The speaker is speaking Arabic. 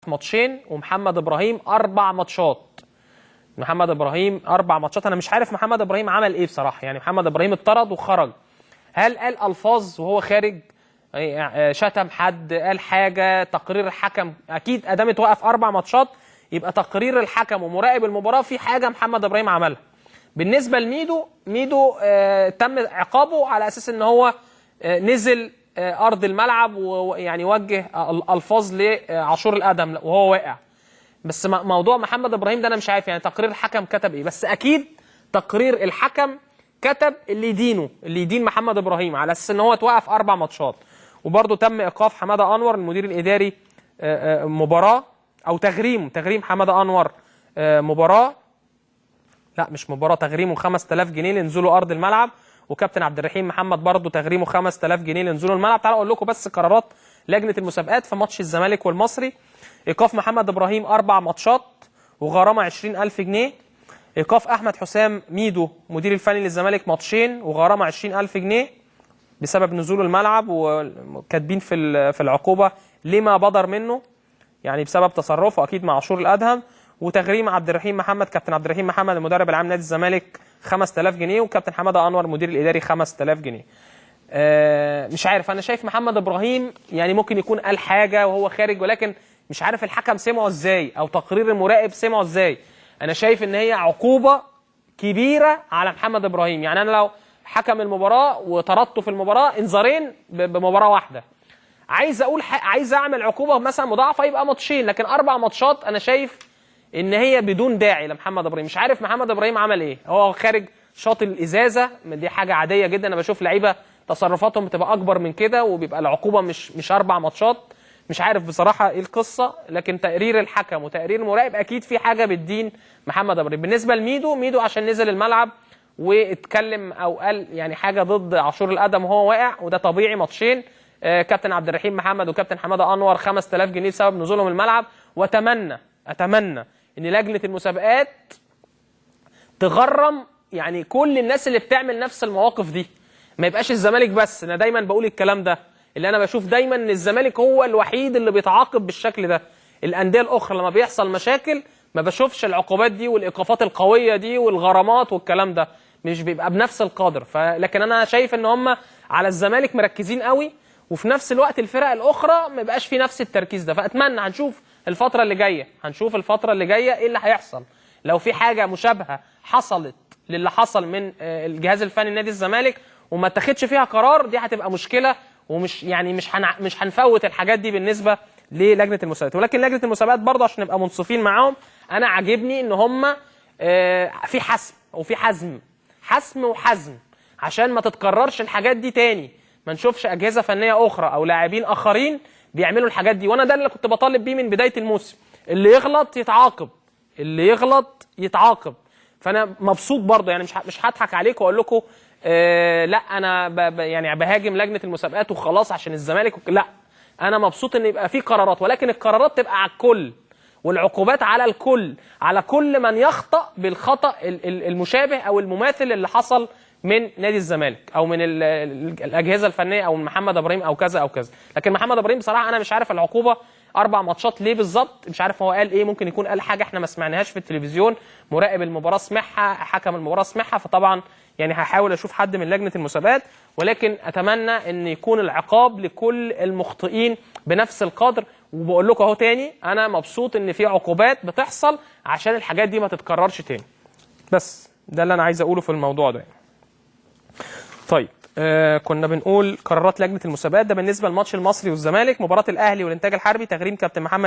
ماتشين ومحمد ابراهيم 4 ماتشات. محمد ابراهيم 4 ماتشات. انا مش عارف محمد ابراهيم عمل ايه بصراحه، يعني محمد ابراهيم اتطرد وخرج. هل قال الفاظ وهو خارج؟ شتم حد؟ قال حاجه؟ تقرير الحكم اكيد ادام اتوقف 4 ماتشات يبقى تقرير الحكم ومراقب المباراه في حاجه محمد ابراهيم عملها. بالنسبه لميدو، ميدو تم عقابه على اساس ان هو نزل ارض الملعب ويعني وجه الفاظ لعاشور الادهم وهو واقع. بس موضوع محمد ابراهيم ده انا مش عارف يعني تقرير الحكم كتب ايه، بس اكيد تقرير الحكم كتب اللي يدين محمد ابراهيم على اساس ان هو اتوقف 4 ماتشات. وبرده تم ايقاف حماده انور المدير الاداري مباراه، او تغريم حماده انور مباراه، لا مش مباراه، تغريمه 5000 جنيه لنزوله ارض الملعب. وكابتن عبد الرحيم محمد برضه تغريمه 5000 جنيه لنزوله الملعب. تعالوا اقول لكم بس قرارات لجنه المسابقات في ماتش الزمالك والمصري. ايقاف محمد ابراهيم 4 ماتشات وغرامه 20000 جنيه. ايقاف احمد حسام ميدو مدير الفني للزمالك ماتشين وغرامه 20000 جنيه بسبب نزوله الملعب، وكاتبين في العقوبه لما بدر منه، يعني بسبب تصرفه اكيد مع عاشور الادهم. وتغريم عبد الرحيم محمد، كابتن عبد الرحيم محمد المدرب العام نادي الزمالك 5000 جنيه، وكابتن حماده انور المدير الاداري 5000 جنيه. مش عارف، انا شايف محمد ابراهيم يعني ممكن يكون قال حاجه وهو خارج، ولكن مش عارف الحكم سمعه ازاي او تقرير المراقب سمعه ازاي. انا شايف ان هي عقوبه كبيره على محمد ابراهيم. يعني انا لو حكم المباراه وطردته في المباراه انذارين بمباراه واحده، عايز اعمل عقوبه مثلا مضاعفه يبقى ماتشين، لكن 4 ماتشات انا شايف ان هي بدون داعي لمحمد ابراهيم. مش عارف محمد ابراهيم عمل ايه، هو خارج شاط الازازه، دي حاجه عاديه جدا. انا بشوف لعيبه تصرفاتهم بتبقى اكبر من كده وبيبقى العقوبه مش 4 ماتشات. مش عارف بصراحه ايه القصه، لكن تقرير الحكم وتقرير المراقب اكيد في حاجه بتدين محمد ابراهيم. بالنسبه لميدو عشان نزل الملعب واتكلم او قال يعني حاجه ضد عاشور الادهم وهو واقع، وده طبيعي. ماتشين كابتن عبد الرحيم محمد وكابتن حماده انور 5000 جنيه بسبب نزولهم الملعب. واتمنى ان لجنه المسابقات تغرم يعني كل الناس اللي بتعمل نفس المواقف دي، ما يبقاش الزمالك بس. انا دايما بقول الكلام ده، اللي انا بشوف دايما ان الزمالك هو الوحيد اللي بيتعاقب بالشكل ده. الانديه الاخرى لما بيحصل مشاكل ما بشوفش العقوبات دي والايقافات القويه دي والغرامات والكلام ده، مش بيبقى بنفس القدر. لكن انا شايف ان هم على الزمالك مركزين قوي، وفي نفس الوقت الفرق الاخرى ما يبقاش في نفس التركيز ده. فاتمنى هنشوف الفتره اللي جايه ايه اللي هيحصل. لو في حاجه مشابهه حصلت للي حصل من الجهاز الفني لنادي الزمالك وما اتخذش فيها قرار، دي هتبقى مشكله، ومش يعني مش هنفوت الحاجات دي بالنسبه للجنه المسابقات. ولكن لجنه المسابقات برضه عشان نبقى منصفين معاهم، انا عاجبني ان هم في حسم وفي حسم وحزم عشان ما تتكررش الحاجات دي تاني، ما نشوفش اجهزه فنيه اخرى او لاعبين اخرين بيعملوا الحاجات دي. وانا ده اللي كنت بطالب بيه من بدايه الموسم، اللي يغلط يتعاقب. فانا مبسوط برضه، يعني مش هضحك عليكم واقول لكم لا انا يعني بهاجم لجنه المسابقات وخلاص عشان الزمالك لا، انا مبسوط ان يبقى في قرارات، ولكن القرارات تبقى على الكل والعقوبات على الكل، على كل من يخطأ بالخطأ المشابه او المماثل اللي حصل من نادي الزمالك او من الاجهزه الفنيه او من محمد ابراهيم او كذا او كذا. لكن محمد ابراهيم بصراحه انا مش عارف العقوبه 4 ماتشات ليه بالظبط، مش عارف هو قال ايه، ممكن يكون قال حاجه احنا ما سمعناهاش في التلفزيون، مراقب المباراه سمعها، حكم المباراه سمعها. فطبعا يعني هحاول اشوف حد من لجنه المسابقات، ولكن اتمنى ان يكون العقاب لكل المخطئين بنفس القدر. وبقول لكم اهو تاني، انا مبسوط ان في عقوبات بتحصل عشان الحاجات دي ما تتكررش تاني. بس ده اللي انا عايز اقوله في الموضوع ده. طيب كنا بنقول قرارات لجنه المسابقات ده بالنسبه لماتش المصري والزمالك. مباراه الاهلي والانتاج الحربي، تغريم كابتن محمد